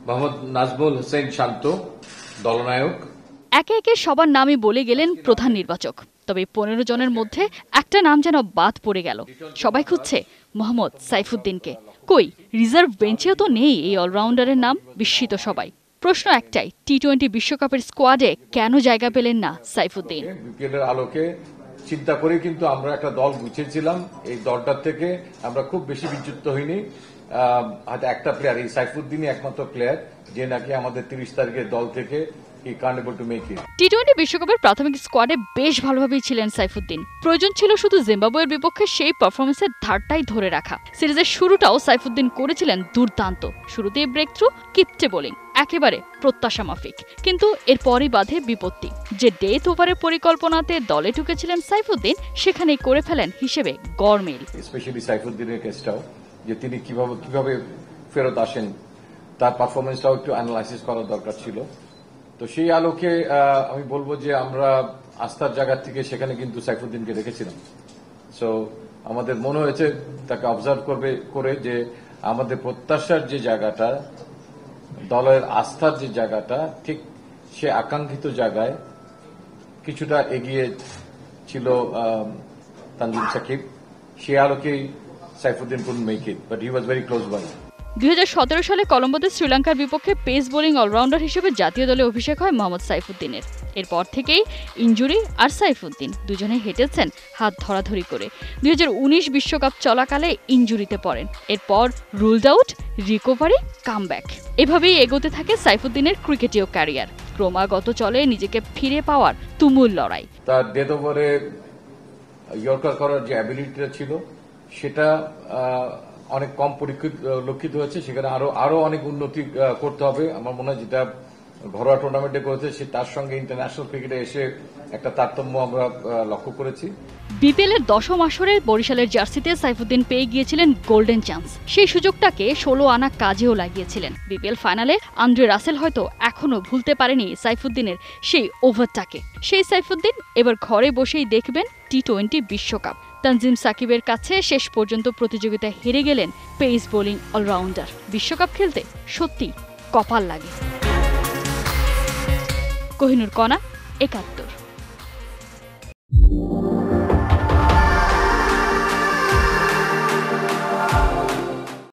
মোহাম্মদ নাজমুল হোসেন শান্ত, দলনায়ক। একে একে সবার নামই বলে গেলেন প্রধান নির্বাচক। তবে 15 জনের মধ্যে একটা নাম যেন বাদ পড়ে গেল। সবাই খুঁজছে মোহাম্মদ সাইফুদ্দিনকে। কই, রিজার্ভ বেঞ্চেও তো নেই এই অলরাউন্ডারের নাম। বিস্মিত সবাই। প্রশ্ন একটাই, টি-20 বিশ্বকাপের স্কোয়াডে কেন জায়গা পেলেন না সাইফুদ্দিন? বিপিএলের আলোকে চিন্তা করে কিন্তু আমরা একটা দল গুছিয়েছিলাম। এই দলটার থেকে আমরা খুব বেশি বিচ্যুত হইনি। হয়তো একটা প্লেয়ার, এই সাইফুদ্দিনই একমাত্র প্লেয়ার যে নাকি আমাদের 30 তারিখের দল থেকে টি-20 বিশ্বকাপের প্রাথমিক স্কোয়াডে বেশ ভালোভাবেই ছিলেন সাইফুদ্দিন। প্রয়োজন ছিল শুধু জিম্বাবুয়ের বিপক্ষে সেই পারফরমেন্সের ধারটাই ধরে রাখা। সিরিজের শুরুটাও সাইফুদ্দিন করেছিলেন দুর্দান্ত। শুরুতেই ব্রেক থ্রু, কিপটে বোলিং, একেবারে প্রত্যাশা মাফিক। কিন্তু এরপরই বাধে বিপত্তি। যে ডেথ ওভারের পরিকল্পনাতে দলে ঢুকেছিলেন সাইফুদ্দিন, সেখানেই করে ফেলেন হিসেবে গড়মেল। স্পেশালি সাইফুদ্দিনের কেসটাও, যে তিনি কিভাবে ফেরত আসেন, তার পারফরমেন্সটাও একটু অ্যানালাইসিস করার দরকার ছিল। তো সেই আলোকে আমি বলবো যে আমরা আস্থার জায়গা থেকে সেখানে কিন্তু সাইফুদ্দিনকে রেখেছিলাম। সো আমাদের মনে হয়েছে তাকে অবজার্ভ করে যে আমাদের প্রত্যাশার যে জায়গাটা, দলের আস্থার যে জায়গাটা, ঠিক সে আকাঙ্ক্ষিত জায়গায় কিছুটা এগিয়ে ছিল তানজিম সাকিব। সে আলোকেই Saifuddin couldn't make it, but he was very close by. 2017 সালে কলম্বোতে শ্রীলঙ্কার বিপক্ষে পেস বোলিং অলরাউন্ডার হিসেবে জাতীয় দলে অভিষেক হয় মোহাম্মদ সাইফুদ্দিনের। এরপর থেকেই ইনজুরি আর সাইফুদ্দিন দুজনে হেঁটেছেন হাত ধরাধরি করে। 2019 বিশ্বকাপ চলাকালে ইনজুরিতে পড়েন। এরপর রুলড আউট, রিকভারি, কামব্যাক। এভাবেই এগোতে থাকে সাইফুদ্দিনের ক্রিকেটীয় ক্যারিয়ার। ক্রমাগত চলে নিজেকে ফিরে পাওয়ার তুমুল লড়াই। তার ডেথ ওভারে ইয়র্কার করার যে অ্যাবিলিটিটা ছিল, সেটা অনেক কম পরিলক্ষিত হয়েছে। সেখানে আরো অনেক উন্নতি করতে হবে। আমার মনে হয় যেটা ঘরোয়া টুর্নামেন্টে করেছে, সে তার সঙ্গে ইন্টারন্যাশনাল ক্রিকেটে এসে একটা তারতম্য আমরা লক্ষ্য করেছি। বিপিএলের 10ম আসরে বরিশালের জার্সিতে সাইফুদ্দিন পেয়ে গিয়েছিলেন গোল্ডেন চান্স। সেই সুযোগটাকে 16 আনা কাজেও লাগিয়েছিলেন। বিপিএল ফাইনালে আন্দ্রে রাসেল হয়তো এখনো ভুলতে পারেনি সাইফুদ্দিনের সেই ওভারটাকে। সেই সাইফুদ্দিন এবার ঘরে বসেই দেখবেন টি-20 বিশ্বকাপ। তানজিম সাকিবের কাছে শেষ পর্যন্ত প্রতিযোগিতায় হেরে গেলেন পেস বোলিং অলরাউন্ডার। বিশ্বকাপ খেলতে সত্যি কপাল লাগে। কোহিনুর কণা, 71।